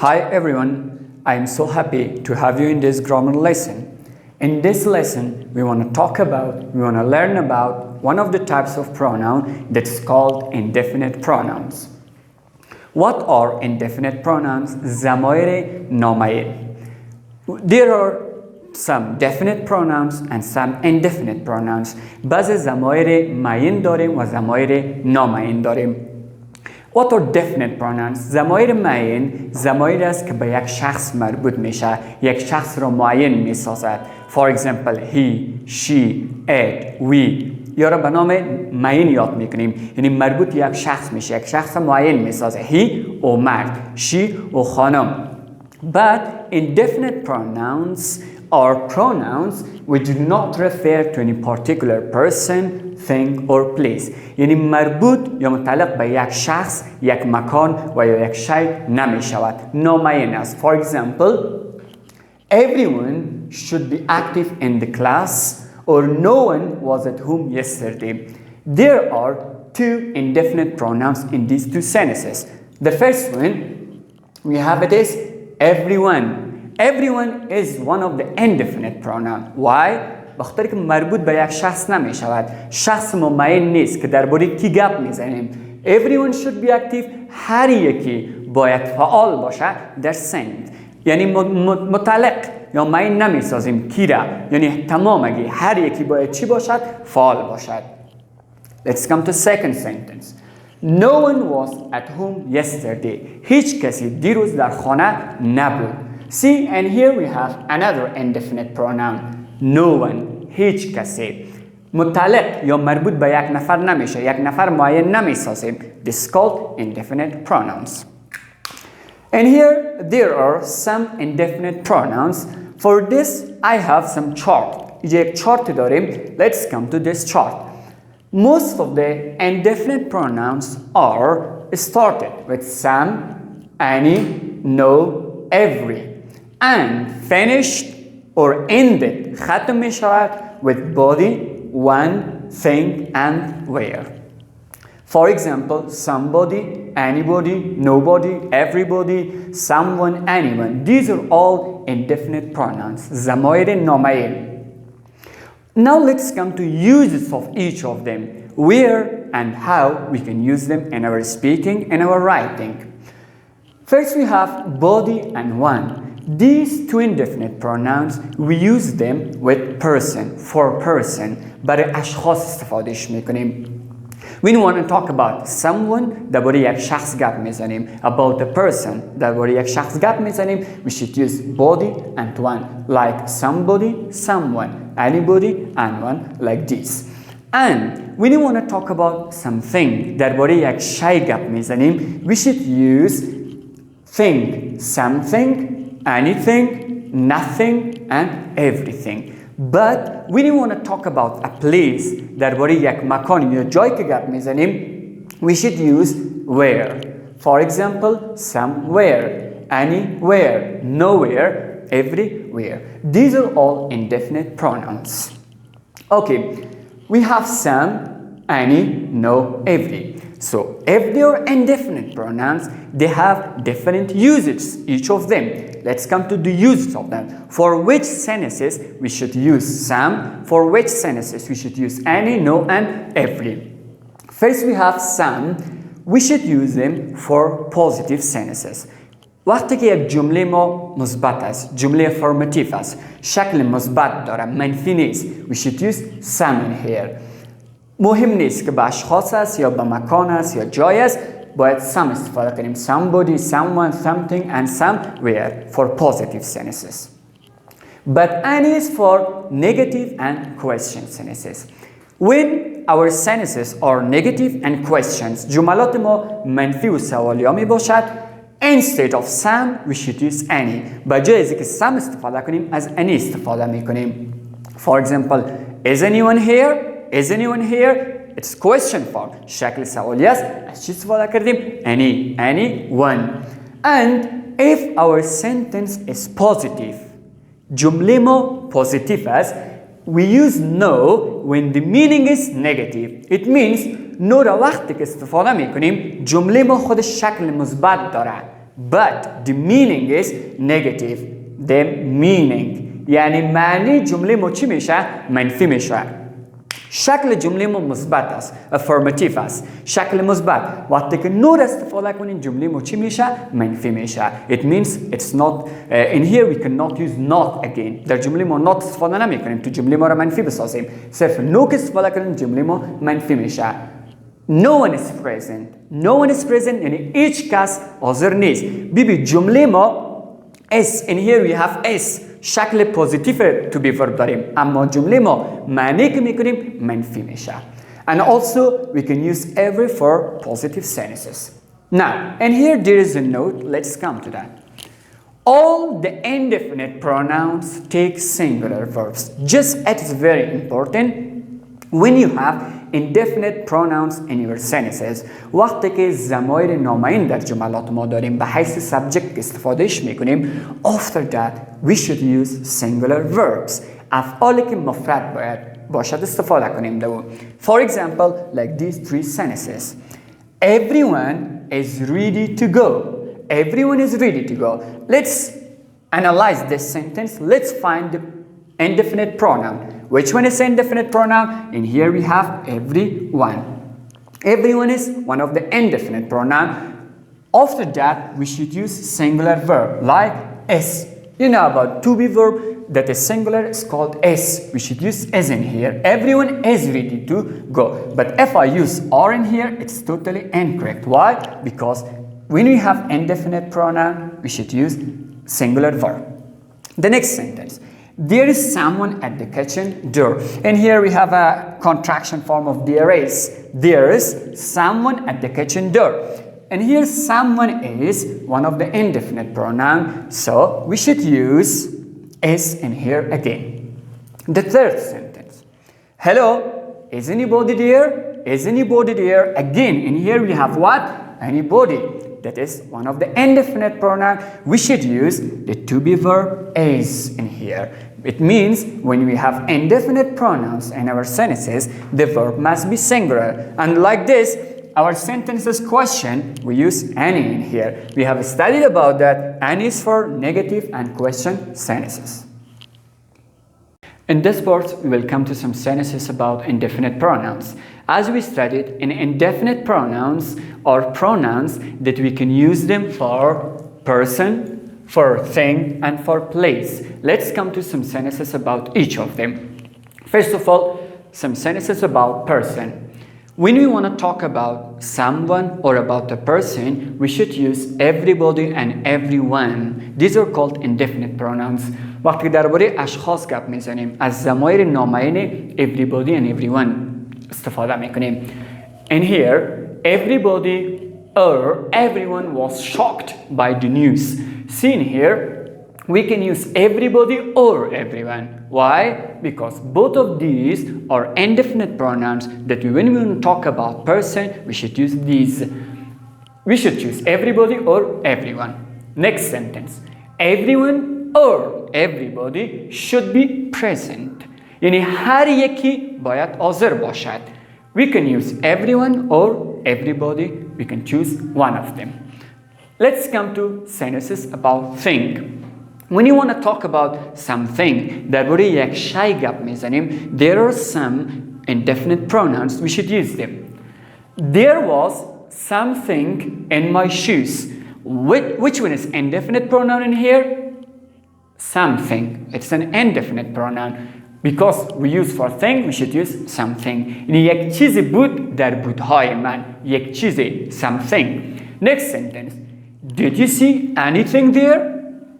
Hi everyone, I am so happy to have you in this grammar lesson. In this lesson, we want to learn about one of the types of pronoun that's called indefinite pronouns. What are indefinite pronouns? ضمایر نامعین. There are some definite pronouns and some indefinite pronouns. بعضی ضمایر معین داریم و ضمایر نامعین داریم. What are definite pronouns? ضمایر معین ضمایری است که به یک شخص مربوط میشه، یک شخص را معین میسازد. For example, he, she, it, we. یا را به نام معین یاد میکنیم، یعنی مربوط یک شخص میشه، یک شخص معین میسازه. He او مرد، she او خانم. But indefinite pronouns are pronouns which do not refer to any particular person, thing or place. یعنی مربوط یا متعلق به یک شخص، یک مکان و یا یک شی نمی شود، نامعین است. For example, everyone should be active in the class, or no one was at home yesterday. There are two indefinite pronouns in these two sentences. The first one we have it is everyone. Everyone is one of the indefinite pronoun. Why? بخاطر که مربوط به یک شخص نمی شود، شخص معین نیست که درباره کی گپ میزنیم. Everyone should be active. هر یکی باید فعال باشه در سند، یعنی متعلق یا معین نمی سازیم کی را، یعنی تمامگی هر یکی باید چی باشد؟ فعال باشد. Let's come to second sentence. No one was at home yesterday. هیچ کسی دیروز در خانه نبود. See, and here we have another indefinite pronoun. No one. هیچ کسی. متعلق یا مربوط به یک نفر نمیشه، یک نفر معین نمیسازیم. This is called indefinite pronouns. And here there are some indefinite pronouns. For this I have some chart. اینجا یک چارت داریم. Let's come to this chart. Most of the indefinite pronouns are started with some, any, no, every, and finished or ended ختم می شود with body, one, thing, and where. For example, somebody, anybody, nobody, everybody, someone, anyone. These are all indefinite pronouns. ضمایر نامعین. Now let's come to uses of each of them, where and how we can use them in our speaking and our writing. First we have body and one. These two indefinite pronouns, we use them with person, for person. برای اشخاص استفادهش میکنیم. When we want to talk about someone, درباره یک شخص گپ میزنیم. About a person, درباره یک شخص گپ میزنیم. We should use body and one, like somebody, someone, anybody, and one, like this. And when we want to talk about something, درباره یک شی گپ میزنیم. We should use thing, something, anything, nothing, and everything. But when you want to talk about a place, درباره یک مکان یا جایی که گپ میزنیم, we should use where. For example, somewhere, anywhere, nowhere, everywhere. These are all indefinite pronouns. Okay, we have some, any, no, every. So if they are indefinite pronouns, they have different usages, each of them. Let's come to the uses of them. For which sentences we should use some, for which sentences we should use any, no, and every. First we have some. We should use them for positive sentences. وقتی که یک جمله ما مثبت است، جمله affirmative است، شکل مثبت داره، منفی نیست. We should use some in here. مهم نیست که به اشخاص است یا به مکان است یا جای است، باید some استفاده کنیم. Somebody, someone, something, and somewhere for positive sentences. But any is for negative and question sentences. When our sentences are negative and questions, جملات ما منفی و سوالی ها می باشد. Instead of some, we should use any. به جای از اینکه some استفاده کنیم، از any استفاده می کنیم. For example, is anyone here? Is anyone here? It's question form. شکل سوالی است. از چی استفاده کردیم؟ anyone. And if our sentence is positive, جمله ما positive است, we use no when the meaning is negative. It means no را وقتی که استفاده میکنیم جمله ما خود شکل مثبت داره. but the meaning is negative. The meaning یعنی معنی جمله ما چی میشه؟ منفی میشه. شکل جمله ما مثبت است، affirmative است. شکل مثبت وقتی که not استفاده کنیم جمله ما چی میشه؟ منفی میشه. It means it's not in here we cannot use not again. در جمله ما not استفاده نمی کنیم تو جمله ما را منفی بسازیم. صرف no که استفاده کنیم جمله ما منفی میشه. No one is present. No one is present یعنی هیچ کس حاضر نیست. ببین جمله ما S in here we have S شکل پوزیتیو to be verb داریم اما جمله ما معنی که میکنیم منفی میشه. And also we can use every for positive sentences. Now and here there is a note. Let's come to that. All the indefinite pronouns take singular verbs. Just it is very important when you have indefinite pronouns in your sentences. وقتی که ضمایر نامعین در جملات ما داریم به حیث subject استفادهش میکنیم after that we should use singular verbs. افعالی که مفرد باید باشد استفاده کنیم دو. For example, like these three sentences. Everyone is ready to go. Everyone is ready to go. Let's analyze this sentence. Let's find the indefinite pronoun. Which one is indefinite pronoun? In here we have everyone. Everyone is one of the indefinite pronoun. After that, we should use singular verb like is. You know about to be verb that is singular is called is. We should use is in here. Everyone is ready to go. But if I use are in here, it's totally incorrect. Why? Because when we have indefinite pronoun, we should use singular verb. The next sentence. There is someone at the kitchen door. And here we have a contraction form of there is. There is someone at the kitchen door. And here someone is one of the indefinite pronoun. So we should use is in here again. The third sentence. Hello, is anybody there? Is anybody there? Again, in here we have what? Anybody. That is one of the indefinite pronoun. We should use the to be verb is in here. It means when we have indefinite pronouns in our sentences, the verb must be singular. And like this, our sentences question, we use any in here. We have studied about that. Any is for negative and question sentences. In this part, we will come to some sentences about indefinite pronouns. As we studied, in indefinite pronouns are pronouns that we can use them for person, for thing, and for place. Let's come to some sentences about each of them. First of all, some sentences about person. When we want to talk about someone or about a person, we should use everybody and everyone. These are called indefinite pronouns. وقتی درباره اشخاص گپ میزنیم از ضمایر نامعین everybody and everyone استفاده میکنیم. And here, everybody or everyone was shocked by the news. See in here, we can use everybody or everyone. Why? Because both of these are indefinite pronouns that when we talk about person, we should use these. We should choose everybody or everyone. Next sentence. Everyone or everybody should be present. یعنی هر یکی باید حاضر باشد. We can use everyone or everybody. We can choose one of them. Let's come to sentences about thing. When you want to talk about something درباره یک شی گپ میزنیم, there are some indefinite pronouns. We should use them. There was something in my shoes. Which one is indefinite pronoun in here? Something. It's an indefinite pronoun. Because we use for thing, we should use something. یعنی یک چیزی بود در بودهای من. یک چیزی, something. Next sentence. Did you see anything there?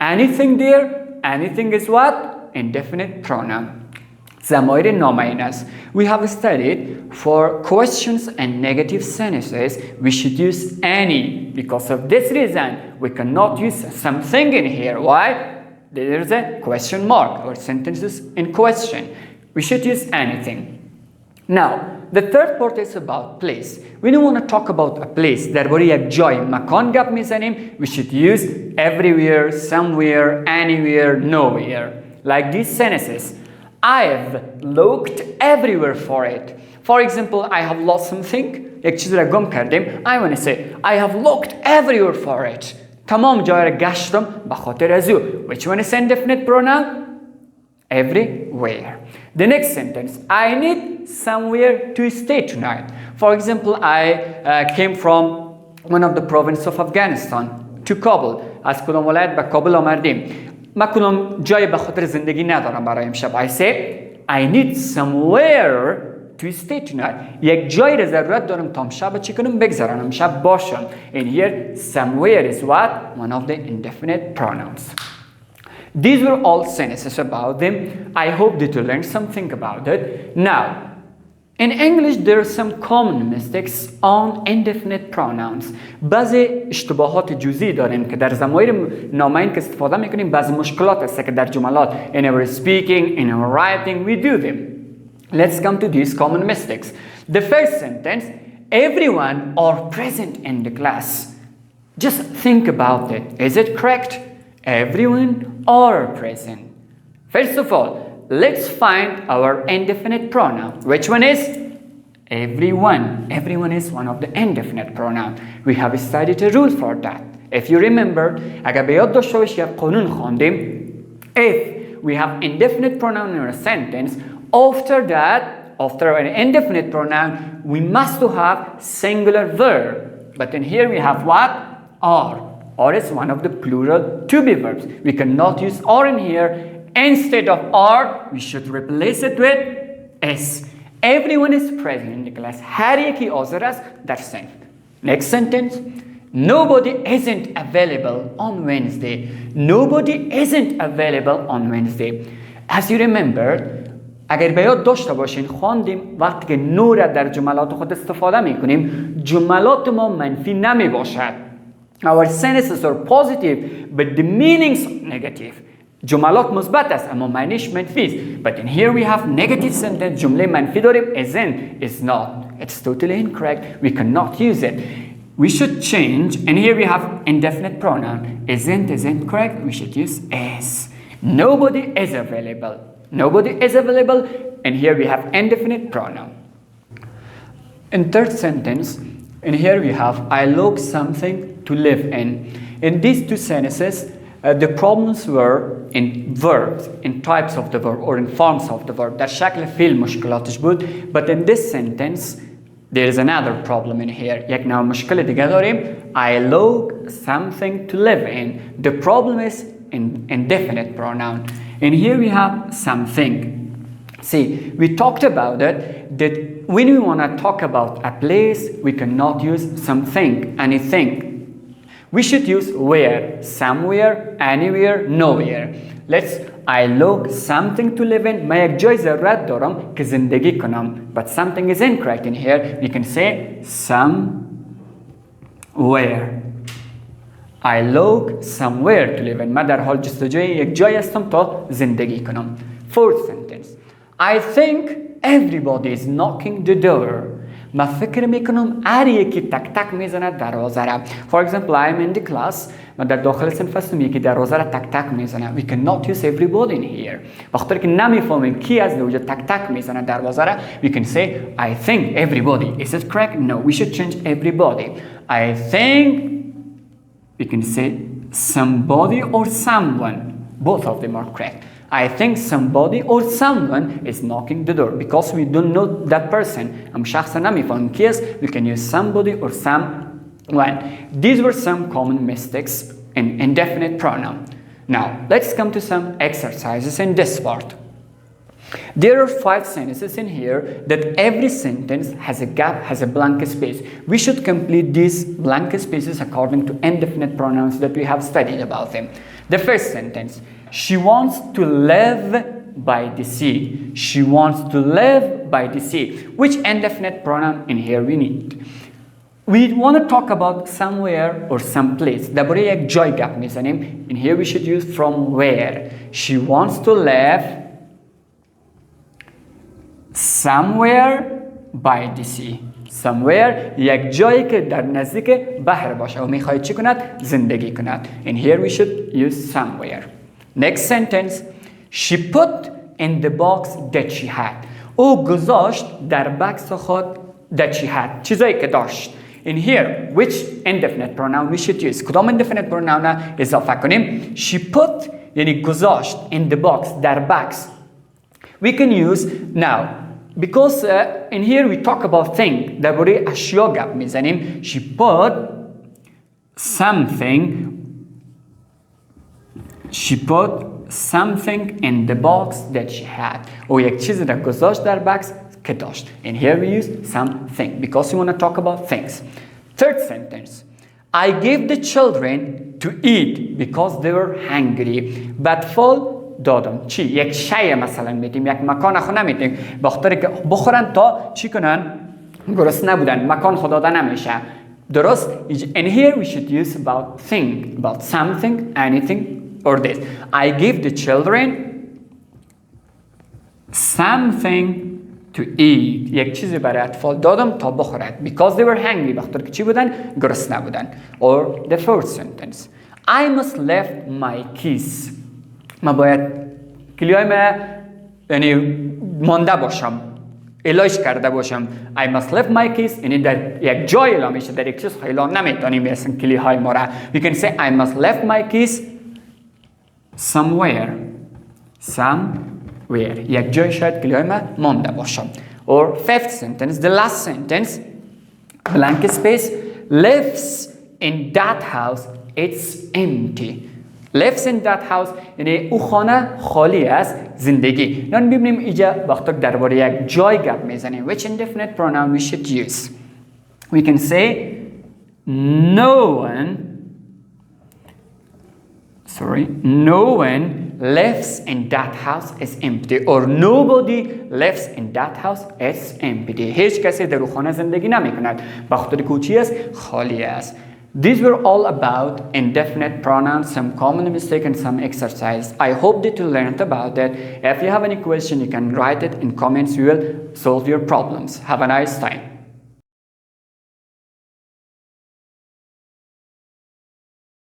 Anything there? Anything is what? Indefinite pronoun. ضمایر نامعین است. We have studied for questions and negative sentences, we should use any. Because of this reason, we cannot use something in here. Why? There is a question mark or sentences in question. We should use anything. Now, the third part is about place. When we want to talk about a place, درباره یک جای مکان گپ میزنیم, we should use everywhere, somewhere, anywhere, nowhere. Like these sentences. I've looked everywhere for it. For example, I have lost something. یک چیز را گم کردیم. I want to say, I have looked everywhere for it. تمام جای را گشتم به خاطر از او. Which one is indefinite pronoun? Everywhere. The next sentence, I need somewhere to stay tonight. For example, I came from one of the provinces of Afghanistan to Kabul. از کدام ولایت به کابل آمدیم. من کدام جای به خاطر زندگی ندارم برای امشب. I say I need somewhere to stay tonight. یک جای را ضرورت دارم تا امشب چی کنم بگذرانم امشب باشم. And here somewhere is what? One of the indefinite pronouns. These were all sentences about them. I hope that you learned something about it. Now, in English, there are some common mistakes on indefinite pronouns. بعضی اشتباهات جزئی داریم که در ضمایر نامعین که استفاده میکنیم بعضی مشکلات است که در جملات in our speaking, in our writing, we do them. Let's come to these common mistakes. The first sentence, everyone are present in the class. Just think about it. Is it correct? Everyone are present. First of all, let's find our indefinite pronoun. Which one is? Everyone. Everyone is one of the indefinite pronoun. We have studied a rule for that. If you remember, اگر به یاد داشته باشی یک قانون خواندیم. If we have indefinite pronoun in a sentence, after an indefinite pronoun, we must have singular verb. But in here we have what? Are. Or is one of the plural to be verbs. We cannot use are in here. Instead of are, we should replace it with is. Everyone is present in the class. هر یکی حاضر است در صنف. Next sentence. Nobody isn't available on Wednesday. Nobody isn't available on Wednesday. As you remember, اگر به یاد داشته باشین خواندیم وقتی که no را در جملات خود استفاده میکنیم جملات ما منفی نمی باشد. Our sentences are positive, but the meanings negative. جملات مثبت است اما معنیش منفی است. But in here we have negative sentence. جمله منفی داریم. Isn't, is not. It's totally incorrect. We cannot use it. We should change. And here we have indefinite pronoun. Isn't correct. We should use is. Nobody is available. Nobody is available. And here we have indefinite pronoun. In third sentence, and here we have I look something to live in. In these two sentences, the problems were in verbs, in types of the verb or in forms of the verb. در شکل فعل مشکلاتش بود. But in this sentence, there is another problem in here. یک نوع مشکل دیگه داریم. I look something to live in. The problem is in indefinite pronoun. And here we have something. See, we talked about it, that when we want to talk about a place, we cannot use something, anything. We should use where, somewhere, anywhere, nowhere. I look something to live in. من یک جای ضرورت دارم که زندگی کنم. But something is incorrect in here. We can say somewhere. I look somewhere to live in. من در حال جستجوی یک جای هستم تا زندگی کنم. Fourth sentence. I think everybody is knocking the door. من فکر میکنم هر یکی تک تک میزنه دروازه را. For example, I am in the class. من در داخل صنف هستم یکی دروازه را تک تک میزنه. We cannot use everybody in here. وقتی که نمیفهمیم کی از دوجه تک تک میزنه دروازه را. We can say I think everybody. Is it correct? No. We should change everybody. I think we can say somebody or someone. Both of them are correct. I think somebody or someone is knocking the door because we don't know that person. I'm شخص نمیفهم کی است. We can use somebody or someone. These were some common mistakes in indefinite pronoun. Now, let's come to some exercises in this part. There are 5 sentences in here that every sentence has a gap, has a blank space. We should complete these blank spaces according to indefinite pronouns that we have studied about them. The first sentence, she wants to live by the sea. She wants to live by the sea. Which indefinite pronoun in here we need? We want to talk about somewhere or someplace. درباره یک جای گپ میزنیم. In here we should use from where. She wants to live somewhere by the sea. Somewhere یک جایی که در نزدیک بحر باشه و میخواهد چی کند؟ زندگی کند. And here we should use somewhere. Next sentence. She put in the box that she had. او گذاشت در بکس خود that she had. چیزایی که داشت. In here, which indefinite pronoun we should use؟ کدام indefinite pronoun اضافه کنیم؟ She put یعنی گذاشت in the box در box. We can use now because in here we talk about thing درباره اشیا گپ میزنیم. She put something in the box that she had. او یک چیزی را گذاشت در box که داشت. In here we use something because we want to talk about things. Third sentence. I gave the children to eat because they were hungry. بدفال دادم. چی؟ یک شیء مثلا میدیم، یک مکان خو نمیدیم به خاطر که بخورن تا چی کنن؟ گرسنه نبودن. مکان خو داده نمیشه. درست؟ And here we should use about thing, about something, anything or this. I give the children something to eat. یک چیزی برای اطفال دادم تا بخورد. Because they were hungry. به خاطر که چی بودن؟ گرسنه بودن. Or the fourth sentence. I must left my keys. ما باید کلیای ما یعنی مانده باشم. الایش کرده باشم. I must leave my keys. یعنی در یک جای اعلام میشه، در یک چیز خیلی نمیتونیم مثلا کلیهای ما را. We can say I must leave my keys somewhere. یک جای شاید کلیهای ما مانده باشم. Or fifth sentence, the last sentence, blank space, lives in that house, it's empty. lives in that house یعنی او خانه خالی است، زندگی. نان ببینیم اینجا وقتی درباره یک جای گپ میزنیم. Which indefinite pronoun we should use? We can say no one lives in that house is empty or nobody lives in that house is empty. هیچ کسی در خانه زندگی نمی کند به خاطر که چی است؟ خالی است. These were all about indefinite pronouns, some common mistakes and some exercise. I hope that you learned about it. If you have any question, you can write it in comments. We will solve your problems. Have a nice time.